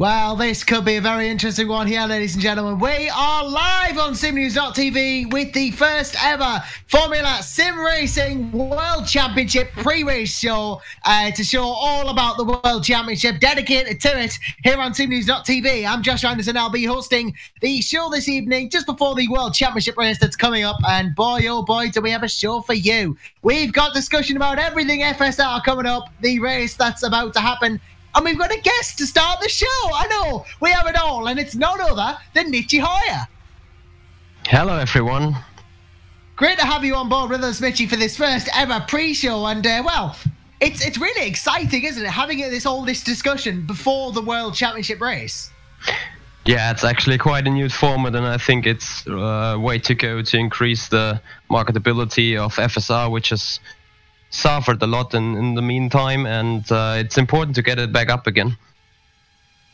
Well, this could be a very interesting one here, ladies and gentlemen. We are live on SimNews.TV with the first ever Formula SimRacing World Championship pre-race show to show all about the World Championship, dedicated to it here on SimNews.TV. I'm Josh Anderson. I'll be hosting the show this evening just before the World Championship race that's coming up. And boy, oh boy, do we have a show for you. We've got discussion about everything FSR coming up, the race that's about to happen. And we've got a guest to start the show. I know, we have it all, and it's none other than Mitchy Hoyer. Hello, everyone. Great to have you on board with us, Mitchy, for this first ever pre-show. And, well, it's really exciting, isn't it, having this discussion before the World Championship race? Yeah, it's actually quite a new format, and I think it's a way to go to increase the marketability of FSR, which has suffered a lot in the meantime, and it's important to get it back up again.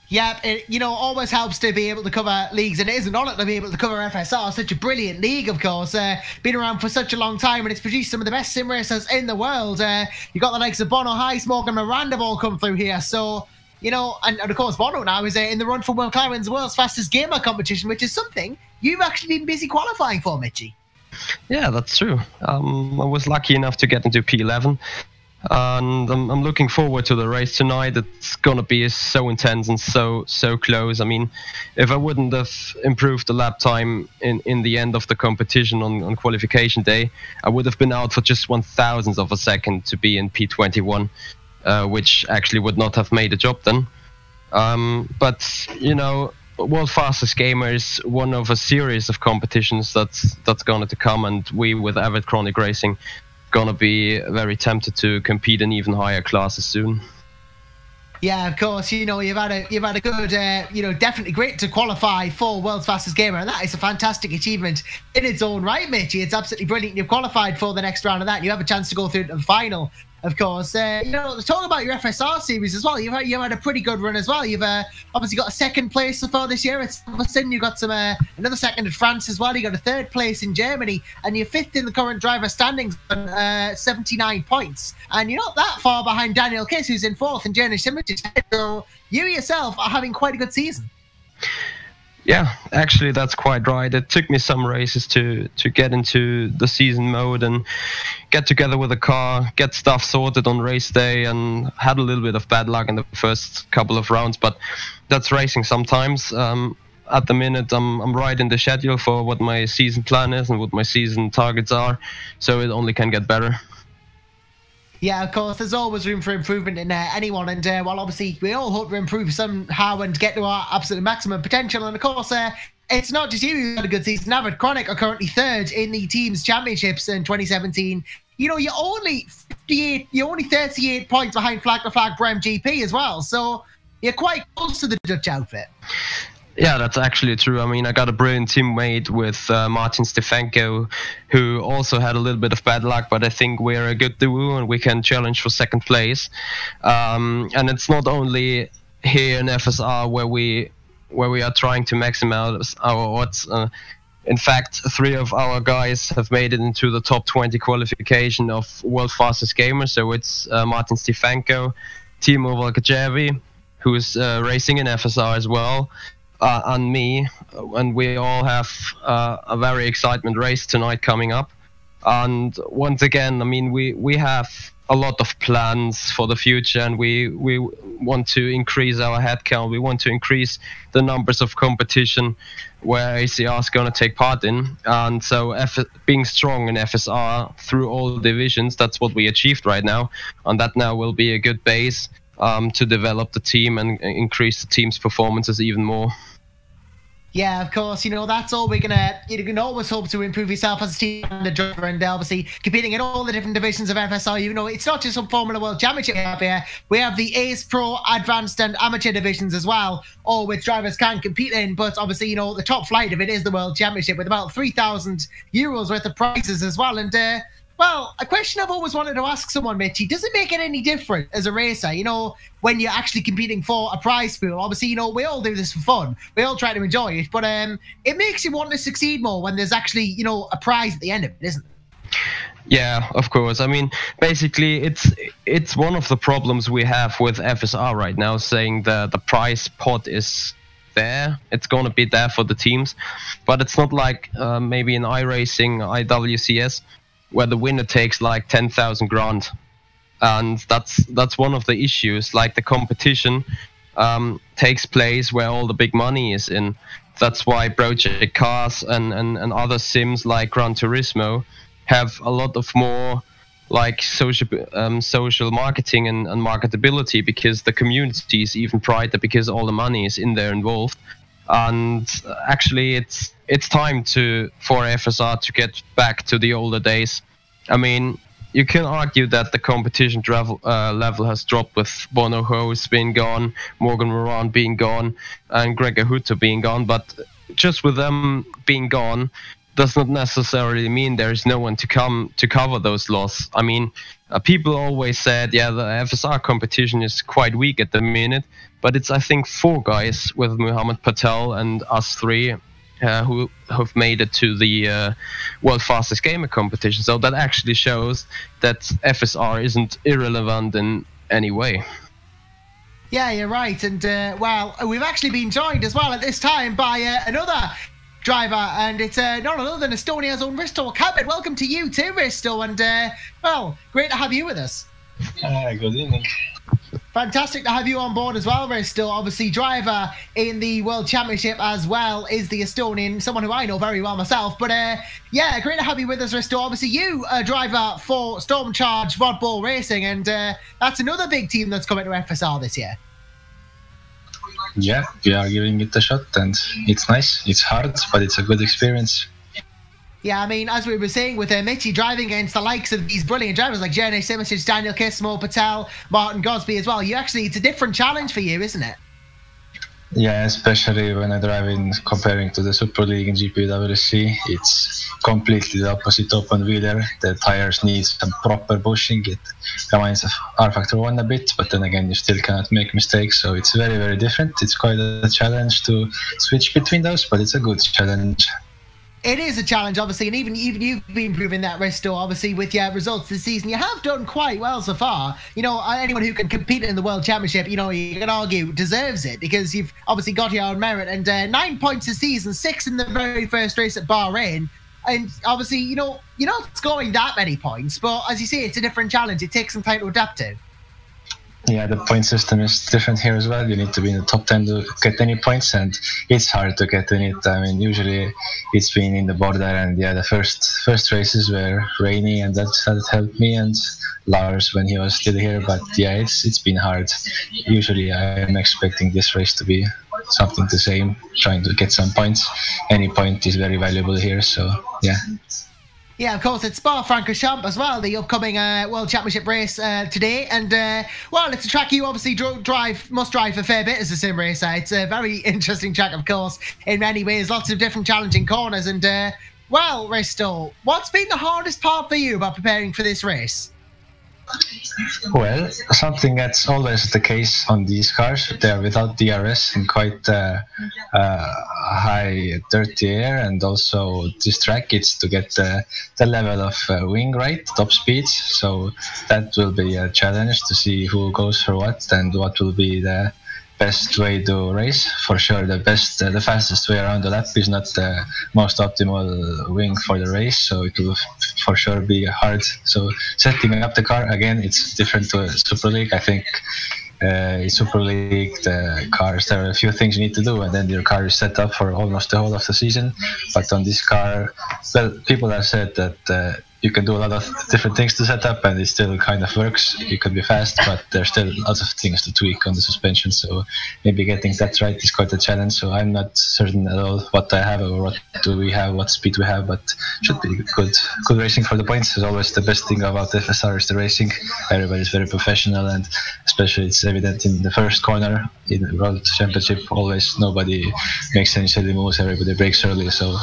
Yeah, it always helps to be able to cover leagues, and it is an honour to be able to cover FSR, such a brilliant league, of course. Been around for such a long time, and it's produced some of the best sim racers in the world. You got the likes of Bono, Highsmoke, and Miranda have all come through here, so and of course Bono now is in the run for McLaren's World's Fastest Gamer competition, which is something you've actually been busy qualifying for, Mitchy. Yeah, that's true. I was lucky enough to get into P11, and I'm looking forward to the race tonight. It's gonna be so intense and so close. I mean, if I wouldn't have improved the lap time in the end of the competition on qualification day, I would have been out for just 1/1000th of a second to be in P21, which actually would not have made the job then. But World Fastest Gamer is one of a series of competitions that's going to come, and we with Avid Chronic Racing gonna be very tempted to compete in even higher classes soon. Yeah, of course. You've had a good, definitely great to qualify for World's Fastest Gamer, and that is a fantastic achievement in its own right, Mitchy. It's absolutely brilliant. You've qualified for the next round of that, and you have a chance to go through to the final. Of course, talk about your FSR series as well. You've had a pretty good run as well. You've obviously got a second place so far this year at Silverstone. You got another second in France as well. You got a third place in Germany, and you're fifth in the current driver standings on 79 points. And you're not that far behind Daniel Kiss, who's in fourth, and Janice Simmons. So you yourself are having quite a good season. Yeah, actually that's quite right. It took me some races to get into the season mode and get together with the car, get stuff sorted on race day, and had a little bit of bad luck in the first couple of rounds, but that's racing sometimes. At the minute I'm right in the schedule for what my season plan is and what my season targets are, so it only can get better. Yeah, of course, there's always room for improvement in anyone, and while obviously we all hope to improve somehow and get to our absolute maximum potential, and of course it's not just you who had a good season. Avid Chronic are currently third in the team's championships in 2017. You're only 38 points behind Flag to Flag Brem GP as well, so you're quite close to the Dutch outfit. Yeah, that's actually true. I mean, I got a brilliant teammate with Martin Stefanko, who also had a little bit of bad luck, but I think we're a good duo and we can challenge for second place. And it's not only here in FSR where we are trying to maximize our odds. In fact, 3 of our guys have made it into the top 20 qualification of World Fastest Gamer. So it's Martin Stefanko, Timo Volkajevi, who's racing in FSR as well, and me, and we all have a very excitement race tonight coming up. And once again, I mean, we have a lot of plans for the future, and we want to increase our headcount. We want to increase the numbers of competition where ACR is going to take part in. And so being strong in FSR through all divisions, that's what we achieved right now, and that now will be a good base to develop the team and increase the team's performances even more. Yeah, of course, that's all you can always hope to improve yourself as a team and a driver, and obviously competing in all the different divisions of FSR. It's not just some Formula World Championship we have here. We have the Ace Pro, Advanced and Amateur divisions as well, all which drivers can compete in, but obviously, the top flight of it is the World Championship with about 3,000 euros worth of prizes as well. And well, a question I've always wanted to ask someone, Mitchy, does it make it any different as a racer, when you're actually competing for a prize pool? Obviously, we all do this for fun. We all try to enjoy it, but it makes you want to succeed more when there's actually, a prize at the end of it, isn't it? Yeah, of course. I mean, basically, it's one of the problems we have with FSR right now, saying the prize pot is there. It's gonna be there for the teams, but it's not like maybe in iRacing, IWCS, where the winner takes like 10,000 grand, and that's one of the issues. Like the competition takes place where all the big money is in. That's why Project Cars and other sims like Gran Turismo have a lot of more like social marketing and marketability, because the community is even brighter because all the money is in there involved. And actually it's time for FSR to get back to the older days. I mean, you can argue that the competition level has dropped with Bono Ho's being gone, Morgan Moran being gone, and Gregor Hutto being gone, but just with them being gone does not necessarily mean there is no one to come to cover those losses. I mean, people always said, yeah, the FSR competition is quite weak at the minute, but it's, I think, 4 guys with Muhammad Patel and us 3 who have made it to the World Fastest Gamer competition. So that actually shows that FSR isn't irrelevant in any way. Yeah, you're right. And, well, we've actually been joined as well at this time by another driver, and it's none other than Estonia's own Risto Cabot. Welcome to you too, Risto, and well, great to have you with us. Good evening. Fantastic to have you on board as well, Risto. Obviously, driver in the World Championship as well is the Estonian, someone who I know very well myself. But yeah, great to have you with us, Risto. Obviously, you are driver for Stormcharge Vodball Racing, and that's another big team that's coming to FSR this year. Yeah, we are giving it a shot, and it's nice. It's hard, but it's a good experience. Yeah, I mean, as we were saying with Mitchie, driving against the likes of these brilliant drivers like Jernej Simic, Daniel Kismo, Patel, Martin Gosby as well, it's a different challenge for you, isn't it? Yeah, especially when I drive in comparing to the Super League and GPWC, it's completely the opposite open wheeler. The tires need some proper bushing. It reminds of R-Factor 1 a bit, but then again, you still cannot make mistakes, so it's very, very different. It's quite a challenge to switch between those, but it's a good challenge. It is a challenge, obviously, and even you've been proving that, Risto, obviously, with your results this season. You have done quite well so far. You know, anyone who can compete in the World Championship, you know, you can argue deserves it, because you've obviously got your own merit. And 9 points this season, 6 in the very first race at Bahrain. And obviously, you're not scoring that many points, but as you say, it's a different challenge. It takes some time to adapt to. Yeah, the point system is different here as well. You need to be in the top 10 to get any points, and it's hard to get in it. I mean, usually it's been in the border, and yeah, the first races were rainy, and that helped me and Lars when he was still here. But yeah, it's been hard. Usually I am expecting this race to be something the same, trying to get some points. Any point is very valuable here, so yeah. Yeah, of course, it's Spa-Francorchamps as well, the upcoming World Championship race today. And, well, it's a track you obviously must drive a fair bit as a sim racer. It's a very interesting track, of course, in many ways. Lots of different challenging corners. And, well, Risto, what's been the hardest part for you about preparing for this race? Well, something that's always the case on these cars, they're without DRS and quite high dirty air, and also this track, it's to get the level of wing right, top speeds, so that will be a challenge to see who goes for what and what will be the best way to race. For sure, the fastest way around the lap is not the most optimal wing for the race, so it will for sure be hard. So setting up the car, again, it's different to Super League. I think in Super League, the cars, there are a few things you need to do, and then your car is set up for almost the whole of the season. But on this car, well, people have said that you can do a lot of different things to set up, and it still kind of works. You can be fast, but there's still lots of things to tweak on the suspension, so maybe getting that right is quite a challenge. So I'm not certain at all what I have or what do we have, what speed we have, but should be good racing for the points. Is always the best thing about FSR is the racing. Everybody's very professional, and especially it's evident in the first corner in the World Championship. Always nobody makes any silly moves, everybody breaks early, so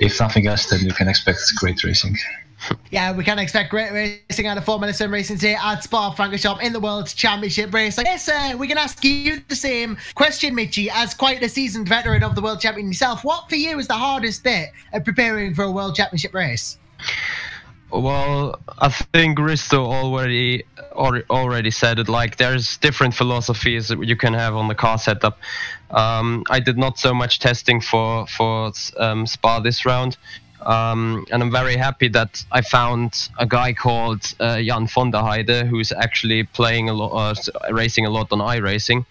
if nothing else, then you can expect great racing. Yeah, we can expect great racing out of Formula SimRacing today at Spa-Francorchamps in the World Championship race. I guess we can ask you the same question, Mitchie, as quite a seasoned veteran of the World Champion yourself. What for you is the hardest bit of preparing for a World Championship race? Well, I think Risto already said it. Like, there's different philosophies that you can have on the car setup. I did not so much testing for Spa this round, and I'm very happy that I found a guy called Jan von der Heide, who's actually playing a lot, racing a lot on iRacing,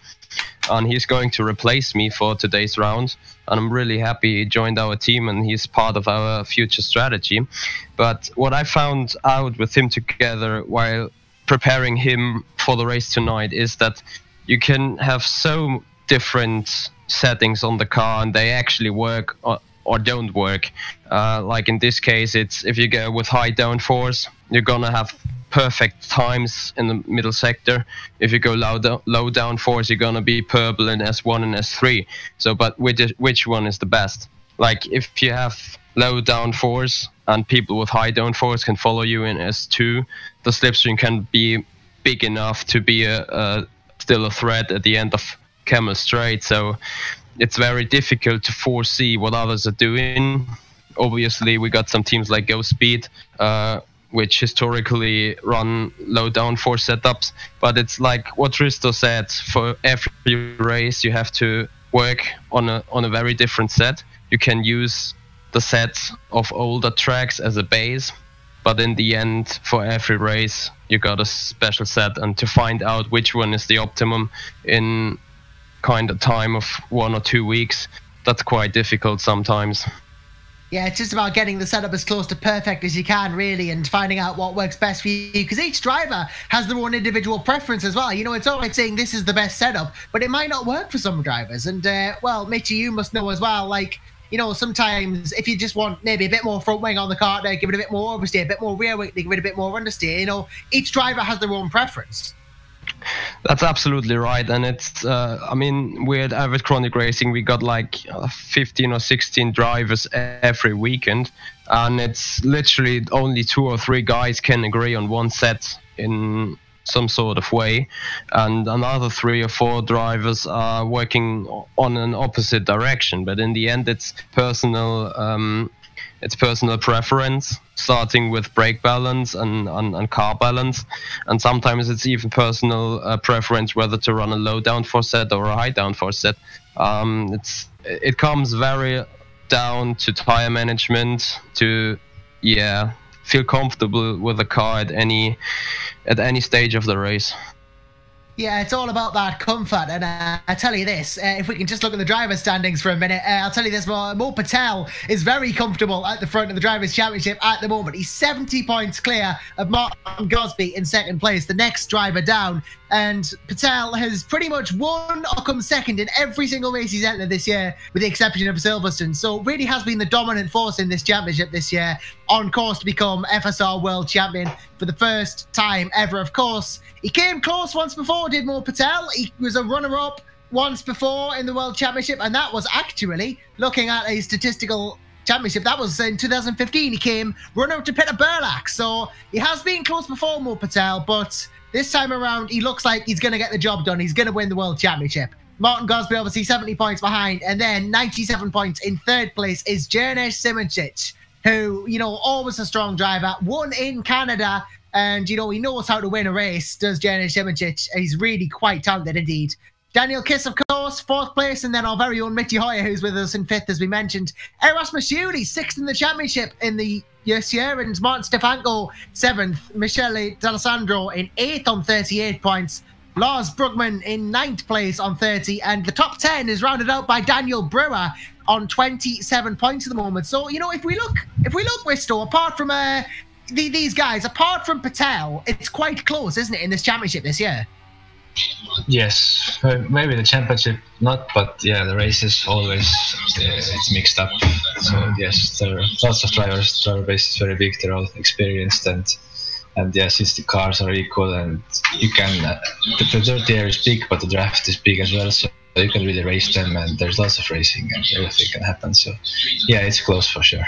and he's going to replace me for today's round. And I'm really happy he joined our team and he's part of our future strategy. But what I found out with him together while preparing him for the race tonight is that you can have so different settings on the car and they actually work or don't work. Like in this case, it's if you go with high downforce, you're gonna have perfect times in the middle sector. If you go low downforce, you're gonna be purple in S1 and S3. So, but which one is the best? Like if you have low downforce and people with high downforce can follow you in S2, the slipstream can be big enough to be still a threat at the end of Camel Straight. So it's very difficult to foresee what others are doing. Obviously, we got some teams like Go Speed, which historically run low downforce setups. But it's like what Risto said, for every race you have to work on a very different set. You can use the set of older tracks as a base, but in the end, for every race, you got a special set, and to find out which one is the optimum in kind of time of 1 or 2 weeks, that's quite difficult sometimes. Yeah, it's just about getting the setup as close to perfect as you can, really, and finding out what works best for you, because each driver has their own individual preference as well. You know, it's all right saying this is the best setup, but it might not work for some drivers. And, well, Mitchie, you must know as well, like, you know, sometimes if you just want maybe a bit more front wing on the car to give it a bit more oversteer, a bit more rear wing to give it a bit more understeer, you know, each driver has their own preference. That's absolutely right, and it's I mean, we're at Avid Chronic Racing, we got like 15 or 16 drivers every weekend, and it's literally only 2 or 3 guys can agree on one set in some sort of way, and another 3 or 4 drivers are working on an opposite direction. But in the end, it's personal preference, starting with brake balance and car balance, and sometimes it's even personal preference whether to run a low downforce set or a high downforce set. It comes very down to tire management, to feel comfortable with the car at any stage of the race. Yeah, it's all about that comfort, and I tell you this, if we can just look at the driver's standings for a minute, I'll tell you this, Mo Patel is very comfortable at the front of the Drivers' Championship at the moment. He's 70 points clear of Martin Gosby in second place, the next driver down, and Patel has pretty much won or come second in every single race he's entered this year, with the exception of Silverstone. So really has been the dominant force in this championship this year, on course to become FSR World Champion for the first time ever. Of course, he came close once before, did Mo Patel. He was a runner-up once before in the World Championship, and that was actually, looking at a statistical championship, that was in 2015. He came runner-up to Peter Burlak. So he has been close before, Mo Patel, but this time around, he looks like he's going to get the job done. He's going to win the World Championship. Martin Gosby obviously 70 points behind, and then 97 points in third place is Jernej Simoncic, who, you know, always a strong driver, won in Canada, and, you know, he knows how to win a race, does Jernej Simoncic. He's really quite talented indeed. Daniel Kiss, of course, 4th place, and then our very own Mitchie Hoyer, who's with us in 5th, as we mentioned. Erasmus Yuli, 6th in the championship in the this year, and Martin Stefanko, 7th. Michele D'Alessandro in 8th on 38 points. Lars Brugman in 9th place on 30, and the top 10 is rounded out by Daniel Brewer on 27 points at the moment. So, you know, if we look, Risto, apart from these guys, apart from Patel, it's quite close, isn't it, in this championship this year? Yes, maybe the championship not, but yeah, the races always it's mixed up. So yes, there are lots of drivers. Driver base is very big. They're all experienced, and yeah, since the cars are equal, and you can the dirty air is big, but the draft is big as well. So you can really race them, and there's lots of racing, and everything can happen. So yeah, it's close for sure.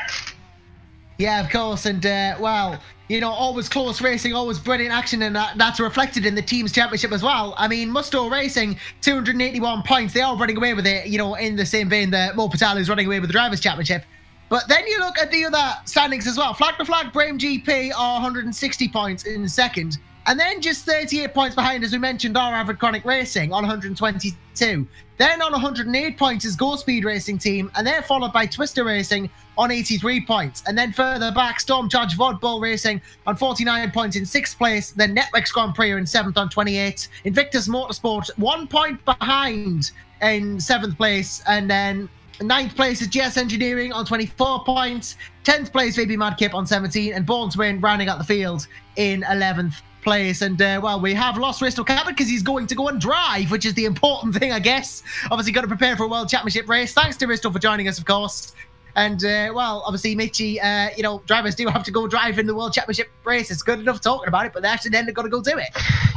Yeah, of course, and well, you know, always close racing, always brilliant action, and that's reflected in the team's championship as well. I mean, Musto Racing, 281 points. They are running away with it, you know, in the same vein that Mo Patel is running away with the Drivers' Championship. But then you look at the other standings as well. Flag to flag, Brame GP are 160 points in second. And then just 38 points behind, as we mentioned, are Avid Chronic Racing on 122. Then on 108 points is Go Speed Racing Team, and they're followed by Twister Racing on 83 points. And then further back, Stormcharge Vodbull Racing on 49 points in 6th place. Then Networks Grand Prix are in 7th on 28. Invictus Motorsport 1 point behind in 7th place. And then 9th place is GS Engineering on 24 points. 10th place VB Madkip on 17. And Born to Win rounding out the field in 11th place. And well, we have lost Risto Cabot because he's going to go and drive, which is the important thing, I guess. Obviously got to prepare for a World Championship race. Thanks to Risto for joining us, of course. And well, obviously Mitchie, you know, drivers do have to go drive in the World Championship race. It's good enough talking about it, but they actually then got to go do it.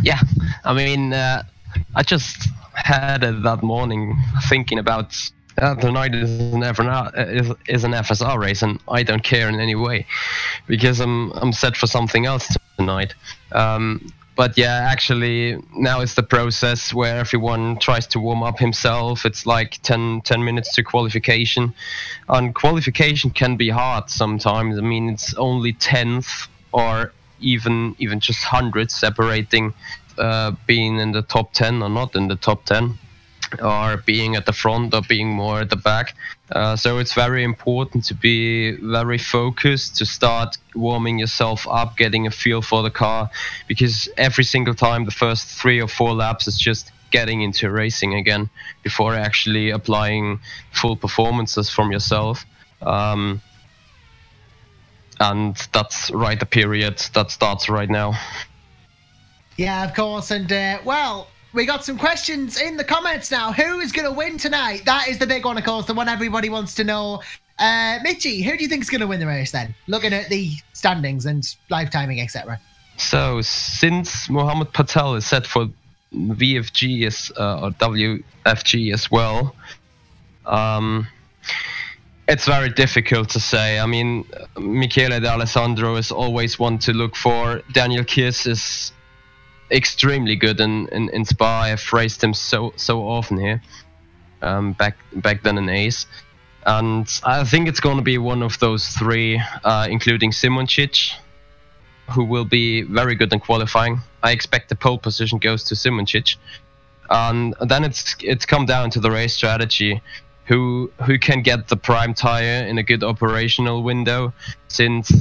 Yeah, I mean, I just had it that morning thinking about tonight is an FSR race, and I don't care in any way because I'm set for something else tonight. But yeah, actually now it's the process where everyone tries to warm up himself. It's like 10 minutes to qualification, and qualification can be hard sometimes. I mean, it's only 10th or even just 100 separating being in the top 10 or not in the top 10, or being at the front or being more at the back. So it's very important to be very focused, to start warming yourself up, getting a feel for the car, because every single time the first 3 or 4 laps is just getting into racing again before actually applying full performances from yourself. And that's right, the period that starts right now. Yeah, of course. And well, we got some questions in the comments now. Who is going to win tonight? That is the big one, of course, the one everybody wants to know. Mitchie, who do you think is going to win the race then? Looking at the standings and live timing, etc. So, since Mohammed Patel is set for VFG or WFG as well, it's very difficult to say. I mean, Michele D'Alessandro is always one to look for. Daniel Kiss is extremely good in Spa. I've raced him so often here, back then in Ace, and I think it's going to be one of those 3, including Simoncic, who will be very good in qualifying. I expect the pole position goes to Simoncic, and then it's come down to the race strategy. Who can get the prime tire in a good operational window, since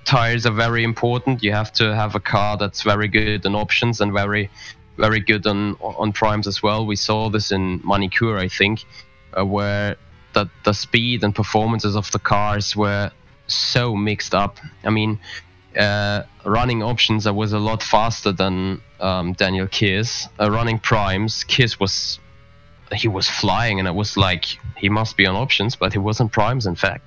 tires are very important. You have to have a car that's very good on options and very good on primes as well. We saw this in Manicure, I think, where the speed and performances of the cars were so mixed up. I mean, running options, I was a lot faster than Daniel Kiss. Running primes, Kiss was flying, and it was like he must be on options, but he was on primes, in fact.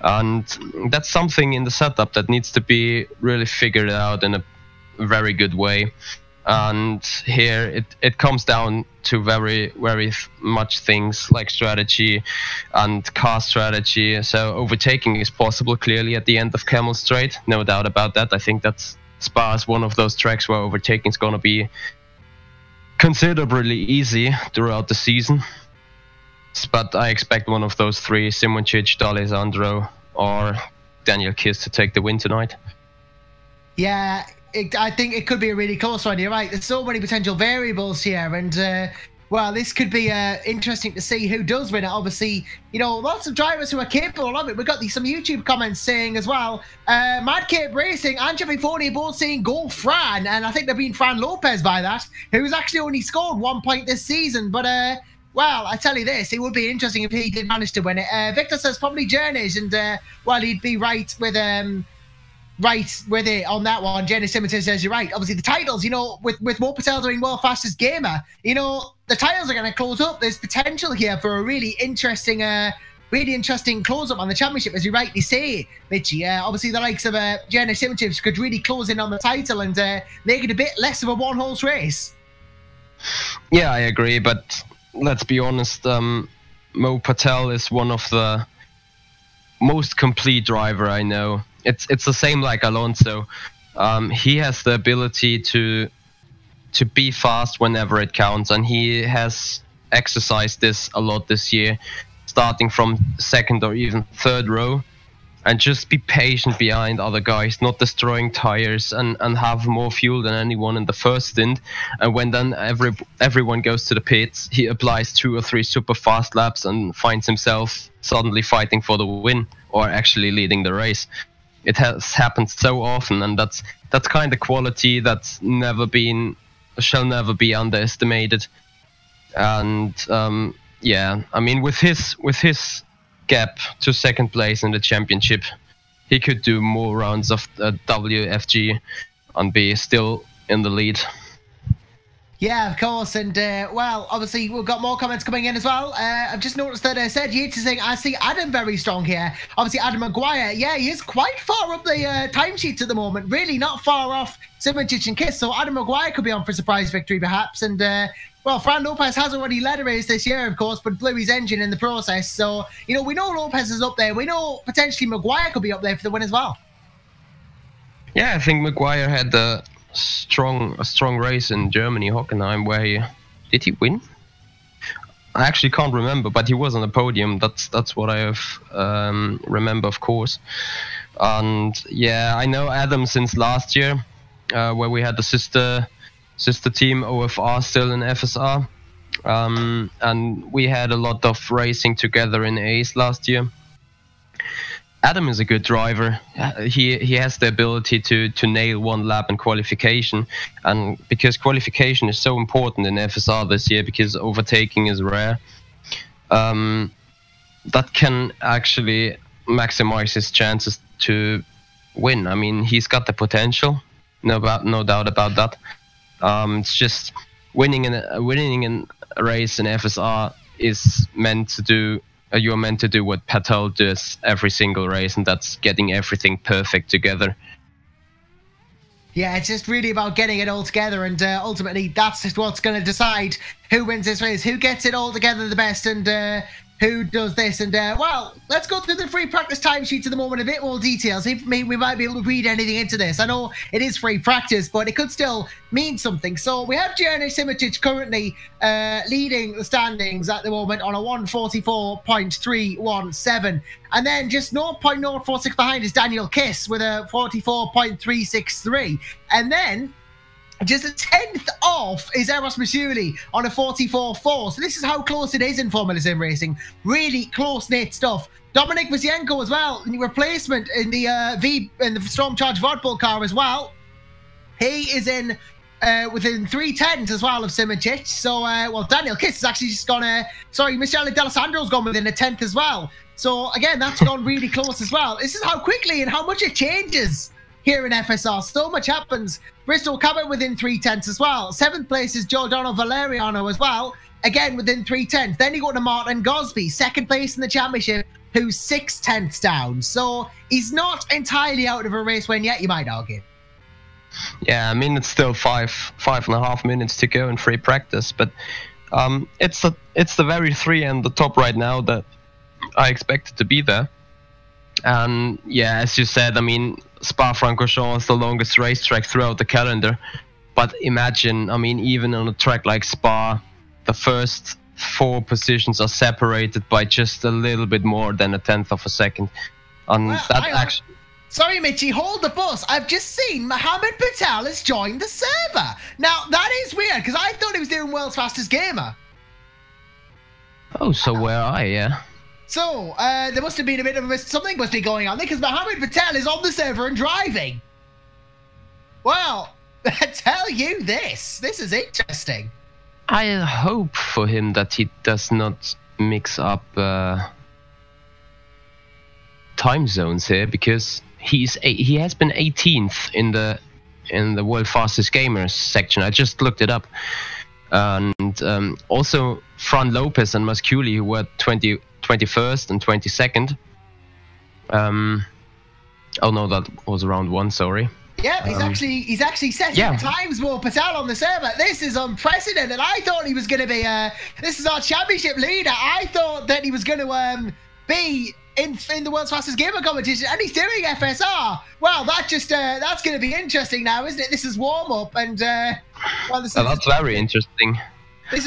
And that's something in the setup that needs to be really figured out in a very good way. And here it comes down to very much things like strategy and car strategy. So overtaking is possible clearly at the end of Camel Straight, no doubt about that. I think that's Spa is one of those tracks where overtaking is going to be considerably easy throughout the season. But I expect one of those 3, Simoncic, D'Alessandro, or Daniel Kiss, to take the win tonight. Yeah, I think it could be a really close one. You're right. There's so many potential variables here, and well, this could be interesting to see who does win it. Obviously, you know, lots of drivers who are capable of it. We've got some YouTube comments saying as well, Mad Cape Racing and Jeffrey Forney both saying go Fran, and I think they're being Fran Lopez by that, who's actually only scored 1 point this season. But well, I tell you this, it would be interesting if he did manage to win it. Victor says probably Journeys, and well, he'd be right with it on that one. Jenny Simmons says you're right. Obviously, the titles, you know, with Mo Patel doing World Fastest Gamer, you know, the titles are going to close up. There's potential here for a really interesting close-up on the championship, as you rightly say, Mitchie. Obviously, the likes of Jenny Simmons could really close in on the title and make it a bit less of a one-horse race. Yeah, I agree, but let's be honest, Mo Patel is one of the most complete driver I know. It's the same like Alonso. He has the ability to be fast whenever it counts, and he has exercised this a lot this year. starting from second or even third row, and just be patient behind other guys, not destroying tires, and have more fuel than anyone in the first stint. And when then everyone goes to the pits, he applies 2 or 3 super fast laps and finds himself suddenly fighting for the win, or actually leading the race. It has happened so often, and that's kind of quality that's shall never be underestimated. And yeah, I mean, with his gap to second place in the championship, he could do more rounds of WFG and be still in the lead. Yeah, of course, and well, obviously we've got more comments coming in as well. I've just noticed that Said Yates is saying, I see Adam very strong here. Obviously Adam Maguire, yeah, he is quite far up the timesheets at the moment, really not far off Simoncic and Kiss, so Adam Maguire could be on for a surprise victory perhaps. And well, Fran Lopez has already led a race this year, of course, but blew his engine in the process. So, you know, we know Lopez is up there. We know potentially Maguire could be up there for the win as well. Yeah, I think Maguire had a strong race in Germany, Hockenheim, where did he win? I actually can't remember, but he was on the podium. That's what I have remember, of course. And yeah, I know Adam since last year, where we had the sister team OFR still in FSR, and we had a lot of racing together in ACE last year. Adam is a good driver. He has the ability to nail one lap in qualification, and because qualification is so important in FSR this year, because overtaking is rare, that can actually maximize his chances to win. I mean, he's got the potential, no doubt about that. It's just winning in a race in FSR is meant to do. You're meant to do what Patel does every single race, and that's getting everything perfect together. Yeah, it's just really about getting it all together, and ultimately that's just what's going to decide who wins this race, who gets it all together the best, and who does this. And well, let's go through the free practice timesheets at the moment in a bit more detail. See if we might be able to read anything into this. I know it is free practice, but it could still mean something. So we have Jurnej Simoncic currently leading the standings at the moment on a 144.317, and then just 0.046 behind is Daniel Kiss with a 44.363, and then just a 10th off is Eros Masuli on a 44.4. So this is how close it is in Formula Sim Racing. Really close-knit stuff. Dominik Vyzienko as well, replacement in the Stormcharged Vodbull car as well. He is in within 3/10 as well of Simoncic. So, well, Daniel Kiss has actually just gone, sorry, Michele D'Alessandro's gone within a 10th as well. So, again, that's gone really close as well. This is how quickly and how much it changes here in FSR. So much happens. Bristol Cabot within 3/10 as well. 7th place is Giordano Valeriano as well, again within 3/10. Then you go to Martin Gosby, 2nd place in the championship, who's 6/10 down. So he's not entirely out of a race win yet, you might argue. Yeah, I mean, it's still 5.5 minutes to go in free practice, but it's the very 3 and the top right now that I expected to be there. And yeah, as you said, I mean, Spa-Francorchamps is the longest racetrack throughout the calendar. But imagine, I mean, even on a track like Spa, the first 4 positions are separated by just a little bit more than a 10th of a second. And well, that actually... Sorry, Mitchie, hold the bus. I've just seen Mohammed Patel has joined the server. Now, that is weird, because I thought he was doing World's Fastest Gamer. Oh, so where are I, yeah? So, there must have been a bit of something must be going on there, because Mohammed Patel is on the server and driving. Well, I tell you this is interesting. I hope for him that he does not mix up time zones here, because he has been 18th in the World Fastest Gamers section. I just looked it up, and also Fran Lopez and Masculi, who were 21st and 22nd. Oh no, that was round 1. Sorry. Yeah, he's actually setting times more Patel on the server. This is unprecedented. I thought he was going to be this is our championship leader. I thought that he was going to be in the World's Fastest Gamer competition, and he's doing FSR. Well, that's going to be interesting now, isn't it? This is warm up, and well, that's very interesting. This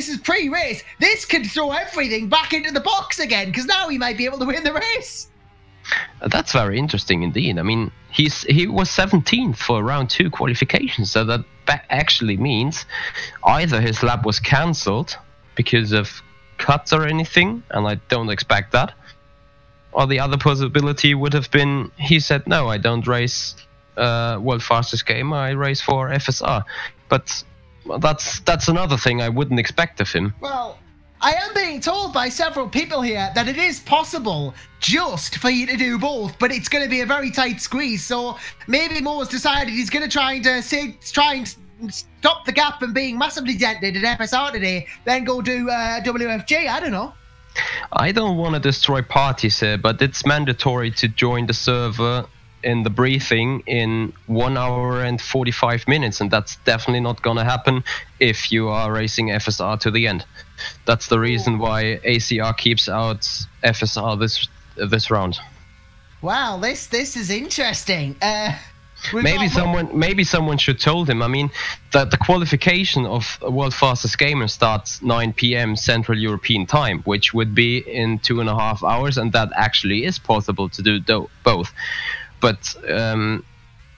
is pre-race. This could throw everything back into the box again, because now he might be able to win the race. That's very interesting indeed. I mean, he was 17th for round 2 qualification, so that actually means either his lap was cancelled because of cuts or anything, and I don't expect that, or the other possibility would have been he said, no, I don't race World Fastest Gamer, I race for FSR. But that's another thing I wouldn't expect of him. Well, I am being told by several people here that it is possible just for you to do both, but it's going to be a very tight squeeze. So maybe Mo's decided he's going to try and stop the gap from being massively dented at FSR today, then go do WFG. I don't know. I don't want to destroy parties here, but it's mandatory to join the server in the briefing in 1 hour and 45 minutes, and that's definitely not gonna happen if you are racing FSR to the end. That's the reason why ACR keeps out FSR this round. Wow, this is interesting. Maybe someone should told him. I mean, that the qualification of World Fastest Gamer starts 9 p.m. Central European time, which would be in 2.5 hours, and that actually is possible to do both. But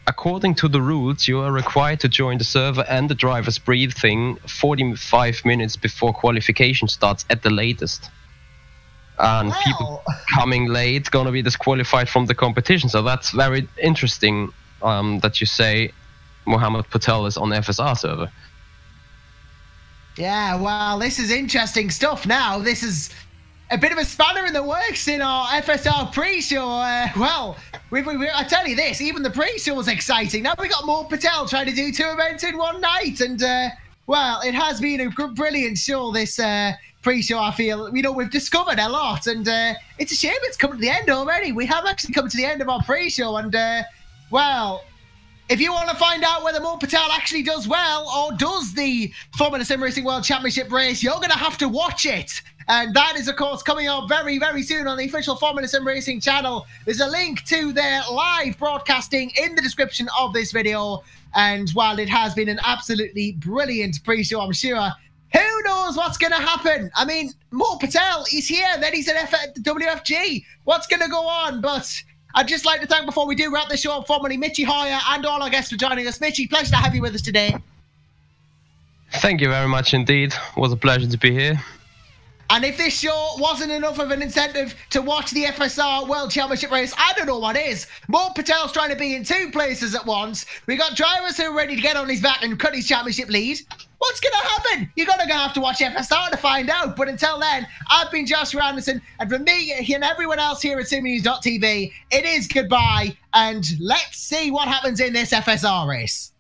according to the rules, you are required to join the server and the driver's briefing 45 minutes before qualification starts at the latest. And people coming late gonna be disqualified from the competition. So that's very interesting that you say Mohammed Patel is on the FSR server. Yeah, well, this is interesting stuff now. This is a bit of a spanner in the works in our FSR pre-show. Well, I tell you this, even the pre-show was exciting. Now we got Mo Patel trying to do 2 events in one night. And, well, it has been a brilliant show, this pre-show, I feel. You know, we've discovered a lot. And it's a shame it's come to the end already. We have actually come to the end of our pre-show. And, well, if you want to find out whether Mo Patel actually does well or does the Formula SimRacing World Championship race, you're going to have to watch it. And that is, of course, coming up very, very soon on the official Formula SimRacing channel. There's a link to their live broadcasting in the description of this video. And while it has been an absolutely brilliant pre-show, I'm sure, who knows what's going to happen? I mean, Mo Patel, he's here, then he's at WFG. What's going to go on? But I'd just like to thank, before we do wrap the show up, formally Mitchie Hoyer and all our guests for joining us. Mitchie, pleasure to have you with us today. Thank you very much indeed. It was a pleasure to be here. And if this show wasn't enough of an incentive to watch the FSR World Championship race, I don't know what is. Mo Patel's trying to be in 2 places at once. We got drivers who are ready to get on his back and cut his championship lead. What's going to happen? You're going to have to watch FSR to find out. But until then, I've been Joshua Anderson. And from me and everyone else here at SimNews.TV, it is goodbye. And let's see what happens in this FSR race.